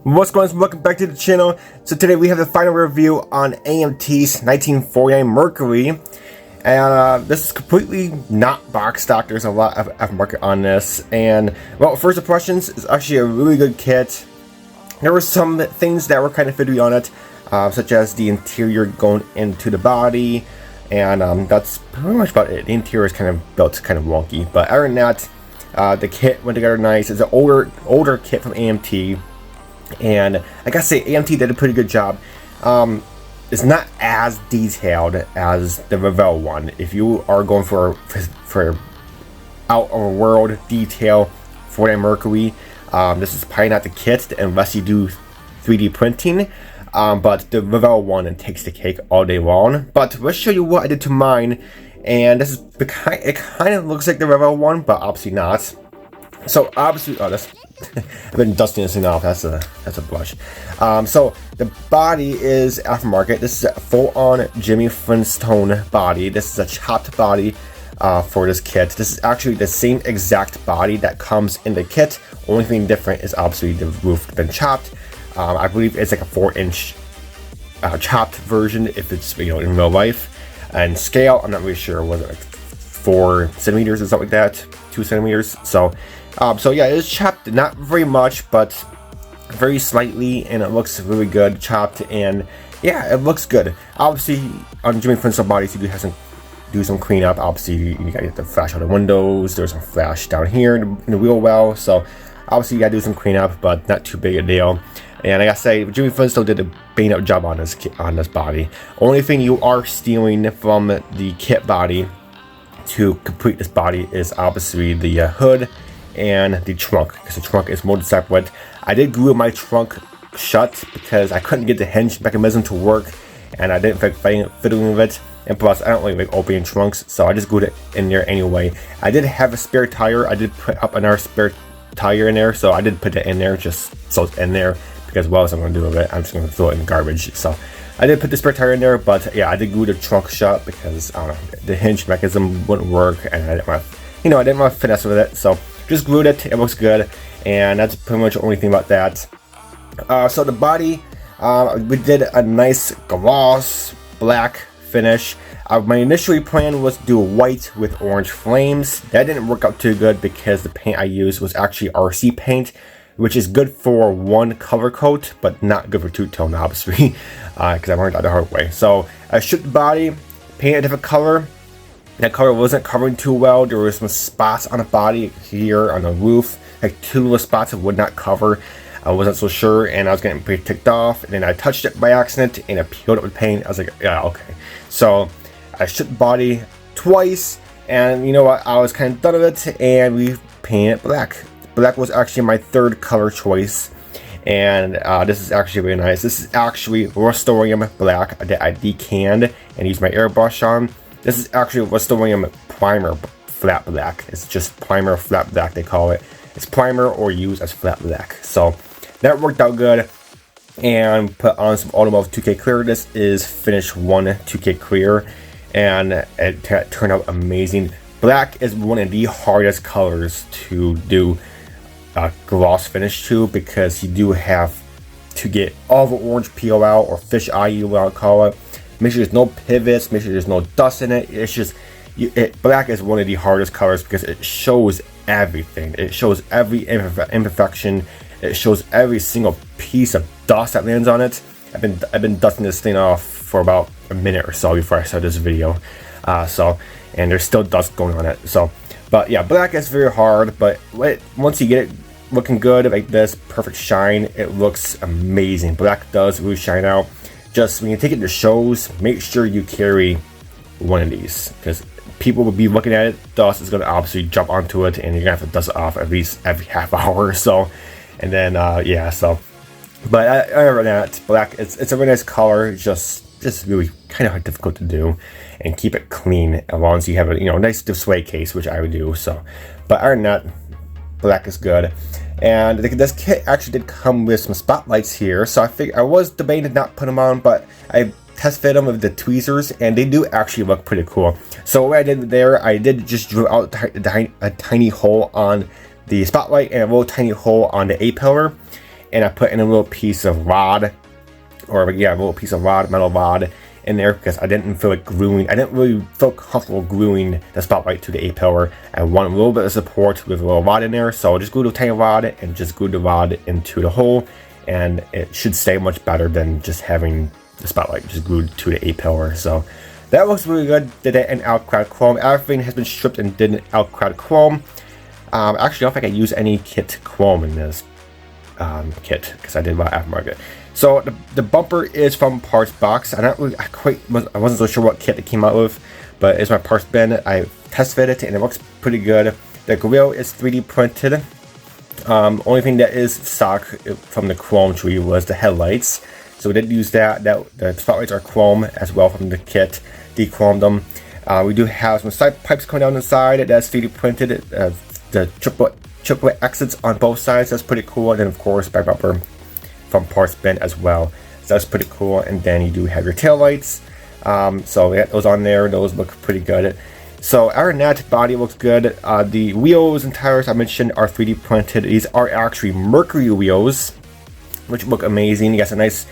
What's going on? Welcome back to the channel. So today we have the final review on AMT's 1949 Mercury, and this is completely not box stock. There's a lot of aftermarket on this, and well, first impressions, it's actually a really good kit. There were some things that were kind of fiddly on it, such as the interior going into the body, and that's pretty much about it. The interior is kind of built kind of wonky, but other than that, the kit went together nice. It's an older kit from AMT. And I gotta say, AMT did a pretty good job. It's not as detailed as the Revell one. If you are going for out of world detail for that Mercury, this is probably not the kit unless you do 3D printing. But the Revell one, it takes the cake all day long. But let's show you what I did to mine. And this is it kind of looks like the Revell one, but obviously not. So obviously, I've been dusting this thing off. That's a blush. So the body is aftermarket. This is a full-on Jimmy Flintstone body. This is a chopped body for this kit. This is actually the same exact body that comes in the kit. Only thing different is obviously the roof been chopped. I believe it's like a 4-inch chopped version if it's in real life. And scale, I'm not really sure. Was it like 4 centimeters or something like that? 2 centimeters. So yeah, it is chopped, not very much, but very slightly, and it looks really good chopped, and yeah, it looks good. Obviously, on Jimmy Flintstone bodies, you do have to do some cleanup. Obviously, you gotta get the flash out of the windows. There's some flash down here in the wheel well, so obviously you gotta do some cleanup, but not too big a deal. And I gotta say, Jimmy Flintstone did a bang up job on this body. Only thing you are stealing from the kit body to complete this body is obviously the hood and the trunk, because the trunk is molded separate. I did glue my trunk shut because I couldn't get the hinge mechanism to work, and I didn't feel like fiddling with it. And plus, I don't really like opening trunks, so I just glued it in there anyway. I did have a spare tire. I did put up another spare tire in there, so I did put it in there just so it's in there, because what else I'm going to do with it? I'm just going to throw it in the garbage. So I did put the spare tire in there, but yeah, I did glue the trunk shut because I don't know, the hinge mechanism wouldn't work, and I didn't want to, I didn't want to finesse with it. So just glued it. It looks good, and that's pretty much the only thing about that. So the body, we did a nice gloss black finish. My initially plan was to do white with orange flames. That didn't work out too good because the paint I used was actually RC paint, which is good for one color coat, but not good for two-tone, obviously, because I learned that the hard way. So I stripped the body, painted a different color. That color wasn't covering too well. There were some spots on the body here on the roof, like 2 little spots it would not cover. I wasn't so sure, and I was getting pretty ticked off. And then I touched it by accident, and it peeled up with paint. I was like, yeah, okay. So I stripped the body twice, and you know what? I was kind of done with it, and we painted it black. Black was actually my 3rd color choice, and this is actually really nice. This is actually Rust-Oleum black that I decanned and used my airbrush on. This is actually Rust-Oleum primer flat black. It's just primer flat black, they call it. It's primer or used as flat black. So that worked out good. And put on some Automotive 2K Clear. This is Finish 1 2K Clear, and it turned out amazing. Black is one of the hardest colors to do gloss finish to, because you do have to get all the orange peel out, or fish eye, you want to call it. Make sure there's no pivots, make sure there's no dust in it. It's just, black is one of the hardest colors because it shows everything. It shows every imperfection. It shows every single piece of dust that lands on it. I've been dusting this thing off for about a minute or so before I started this video. And there's still dust going on it. So, but yeah, black is very hard, but once you get it looking good like this, perfect shine, it looks amazing. Black does really shine out. Just when you take it to shows, make sure you carry one of these, because people will be looking at it. Dust is going to obviously jump onto it, and you're going to have to dust it off at least every half hour or so. And then, yeah, so. But other than that, black, it's a really nice color. Just really kind of difficult to do, and keep it clean as long as you have a nice display case, which I would do. So, but other than that, black is good. And this kit actually did come with some spotlights here, so I was debating to not put them on, but I test fit them with the tweezers, and they do actually look pretty cool. So what I did there, I did just drew out a tiny hole on the spotlight and a little tiny hole on the A-pillar, and I put in a little piece of rod, or yeah, a little piece of rod, metal rod in there, because I didn't feel like gluing. I didn't really feel comfortable gluing the spotlight to the A-pillar. I want a little bit of support with a little rod in there, so I'll just glue the tiny rod and just glue the rod into the hole, and it should stay much better than just having the spotlight just glued to the A-pillar. So that looks really good. Did that in Alcrad Chrome. Everything has been stripped and did in Alcrad Chrome. Actually, I don't think I use any kit chrome in this kit, because I did a lot of aftermarket. So the bumper is from Parts Box. I wasn't so sure what kit it came out with, but it's my parts bin. I test fit it and it looks pretty good. The grill is 3D printed. Only thing that is stock from the chrome tree was the headlights. So we did use that. The spotlights are chrome as well from the kit. Dechromed them. We do have some side pipes coming down the side. That's 3D printed. The triple exits on both sides. That's pretty cool. And then of course back bumper from Parts Bin as well. So that's pretty cool. And then you do have your tail lights. So yeah, those on there. Those look pretty good. So our net body looks good. The wheels and tires I mentioned are 3D printed. These are actually mercury wheels, which look amazing. You got some nice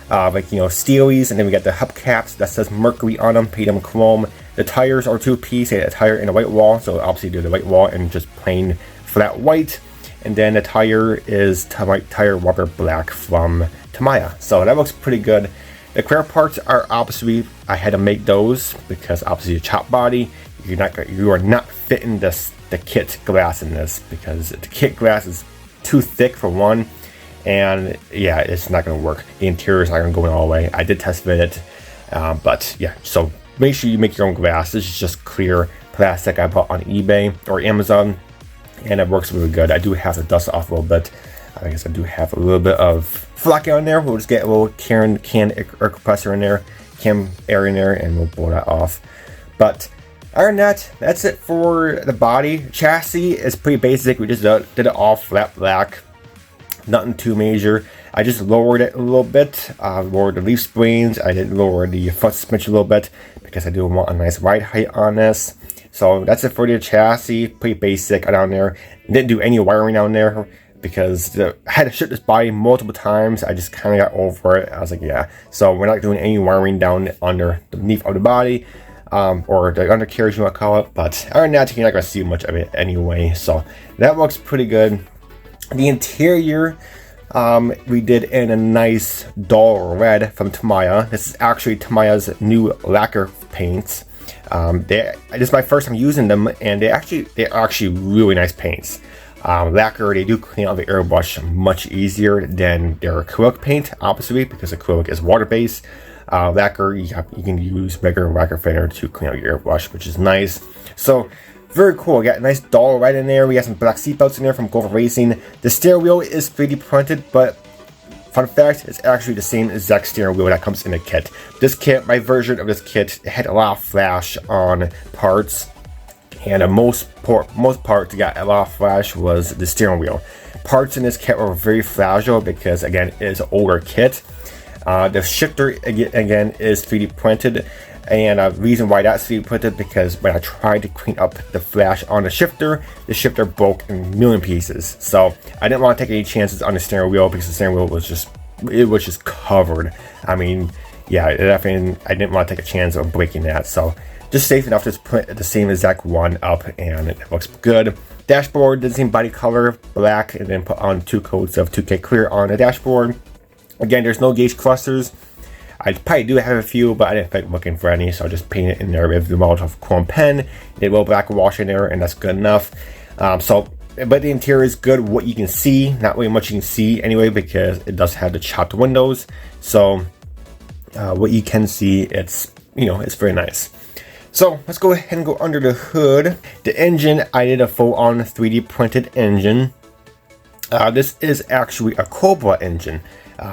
steelies, and then we got the hubcaps that says mercury on them, painted them chrome. The tires are two-piece, a tire and a white wall, so obviously do the white wall and just plain flat white. And then the tire is tire rubber black from Tamiya. So that looks pretty good. The clear parts are obviously, I had to make those because obviously a chop body, you are not fitting the kit glass in this, because the kit glass is too thick for one, and yeah, it's not going to work. The interior is not going to go in all the way. I did test fit it, but yeah, so make sure you make your own glass. This is just clear plastic I bought on eBay or Amazon, and it works really good. I do have to dust it off a little bit. I guess I do have a little bit of flocking on there. We'll just get a little can air compressor in there, can air in there, and we'll blow that off. But other than that, that's it for the body. Chassis is pretty basic. We just did it all flat black. Nothing too major. I just lowered it a little bit. Lowered the leaf springs. I did lower the front suspension a little bit because I do want a nice ride height on this. So that's it for the chassis. Pretty basic down there. Didn't do any wiring down there because I had to ship this body multiple times. I just kind of got over it. I was like, yeah. So we're not doing any wiring down underneath of the body. Or the undercarriage, you want to call it. But other than that, you're not going to see much of it anyway. So that looks pretty good. The interior, we did in a nice dull red from Tamiya. This is actually Tamiya's new lacquer paints. This is my first time using them, and they're actually really nice paints. Lacquer, they do clean out the airbrush much easier than their acrylic paint, obviously, because acrylic is water-based. Lacquer, you can use regular lacquer thinner to clean out your airbrush, which is nice. So very cool. We got a nice doll right in there. We got some black seatbelts in there from Gopher Racing. The steering wheel is 3D printed, but fun fact, it's actually the same exact steering wheel that comes in the kit. This kit, my version of this kit, it had a lot of flash on parts, and most parts got a lot of flash was the steering wheel. Parts in this kit were very fragile because again, it is an older kit. The shifter again is 3D printed, and the reason why that's 3D printed because when I tried to clean up the flash on the shifter broke in a million pieces. So I didn't want to take any chances on the steering wheel because the steering wheel was just covered. I mean, yeah, I didn't want to take a chance of breaking that. So just safe enough to just put the same exact one up, and it looks good. Dashboard, the same body color, black, and then put on 2 coats of 2K clear on the dashboard. Again, there's no gauge clusters. I probably do have a few, but I didn't feel like looking for any, so I just paint it in there with the Molotov chrome pen. Did a little black wash in there, and that's good enough. But the interior is good. What you can see, not really much you can see anyway, because it does have the chopped windows. So what you can see, it's very nice. So let's go ahead and go under the hood. The engine, I did a full-on 3D printed engine. This is actually a Cobra engine.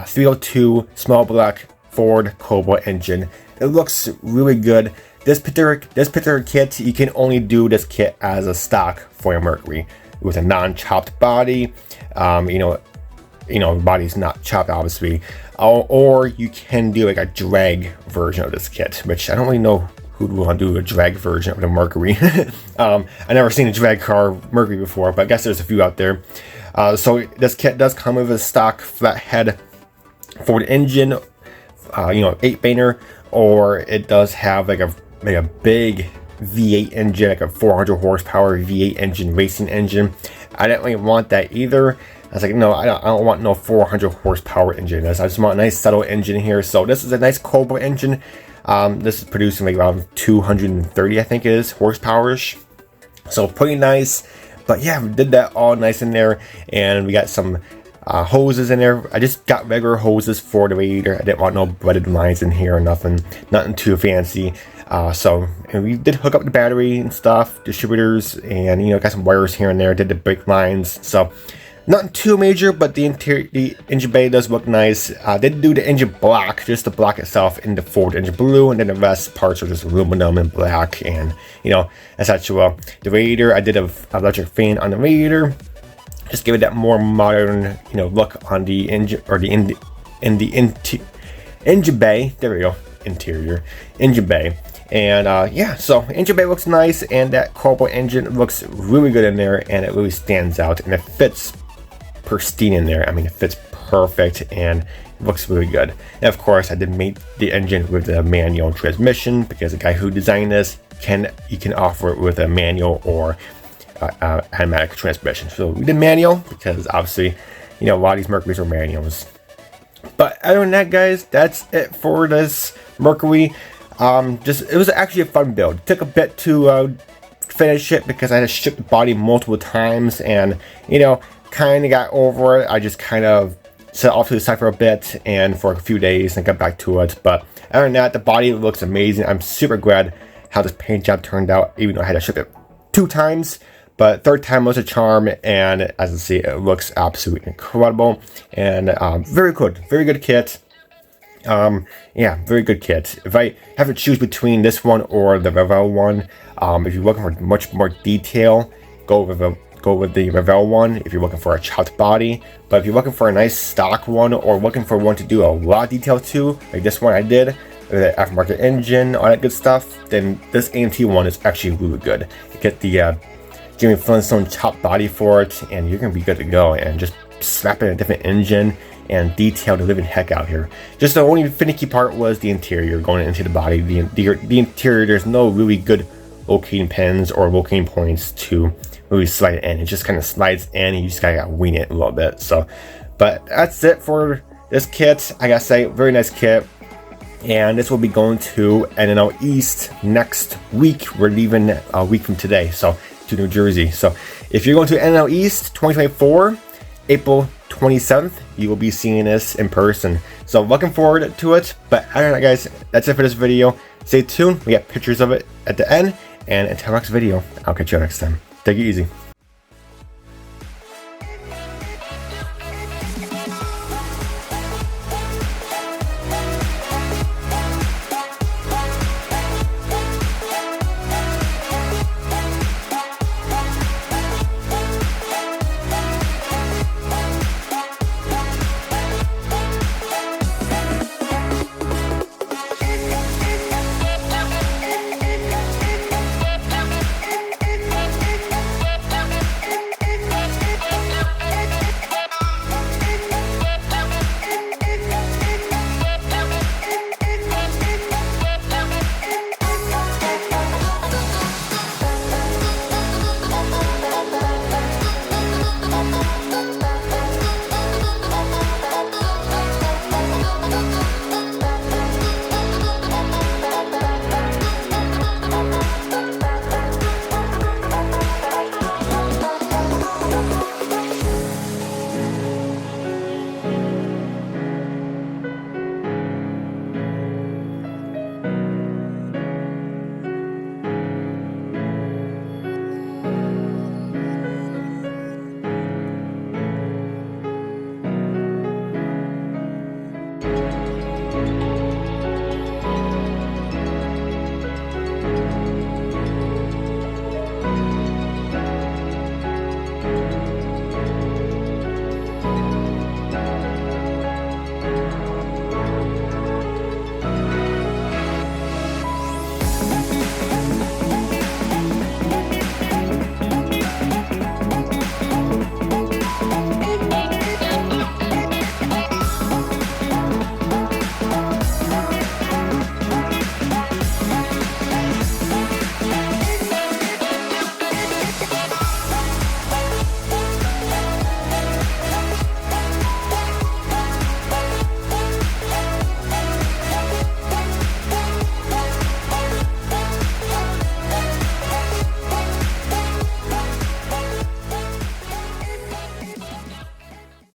302 small block Ford Cobra engine. It looks really good. This particular kit, you can only do this kit as a stock for your Mercury with a non-chopped body. The body's not chopped, obviously, or you can do like a drag version of this kit, which I don't really know who'd want to do a drag version of the Mercury. I never seen a drag car Mercury before, but I guess there's a few out there. So this kit does come with a stock flathead Ford engine, 8-baner, or it does have like a big V8 engine, like a 400 horsepower V8 engine, racing engine. I didn't really want that either. I was like, no, I don't want no 400 horsepower engine. I just want a nice subtle engine here. So this is a nice Cobra engine. This is producing like around 230, I think it is, horsepower-ish. So pretty nice. But yeah, we did that all nice in there, and we got some hoses in there. I just got regular hoses for the radiator. I didn't want no braided lines in here or nothing too fancy. And we did hook up the battery and stuff, distributors, and got some wires here and there. Did the brake lines, so nothing too major. But the engine bay does look nice. Did do the engine block, just the block itself, in the Ford engine blue, and then the rest parts are just aluminum and black, and etc. The radiator, I did a electric fan on the radiator. Just give it that more modern, look on the engine, or in the engine bay. There we go, interior engine bay. And yeah, so engine bay looks nice, and that Cobra engine looks really good in there, and it really stands out, and it fits pristine in there. I mean, it fits perfect, and it looks really good. And of course, I did make the engine with a manual transmission, because the guy who designed this can offer it with a manual or automatic transmission. So we did manual because obviously, a lot of these Mercurys are manuals. But other than that, guys, that's it for this Mercury. It was actually a fun build. It took a bit to finish it because I had to ship the body multiple times, and kind of got over it. I just kind of set it off to the side for a bit and for a few days and got back to it. But other than that, the body looks amazing. I'm super glad how this paint job turned out, even though I had to ship it 2 times. But third time was a charm, and as you see, it looks absolutely incredible, and very good kit. Yeah, very good kit. If I have to choose between this one or the Revell one, if you're looking for much more detail, go with the Revell one if you're looking for a chopped body. But if you're looking for a nice stock one, or looking for one to do a lot of detail to, like this one I did, the aftermarket engine, all that good stuff, then this AMT one is actually really good. You get the Jimmy Flintstone chopped body for it, and you're gonna be good to go, and just slap in a different engine and detail the living heck out here. Just the only finicky part was the interior going into the body. The interior, there's no really good locating pins or locating points to really slide it in. It just kind of slides in, and you just gotta wing it a little bit. So, but that's it for this kit. I gotta say, very nice kit. And this will be going to N.Y.S next week. We're leaving a week from today, so to New Jersey. So if you're going to N.Y.S 2024, April 27th, you will be seeing this in person. So looking forward to it. But I don't know, guys, that's it for this video. Stay tuned. We got pictures of it at the end. And until next video, I'll catch you next time. Take it easy.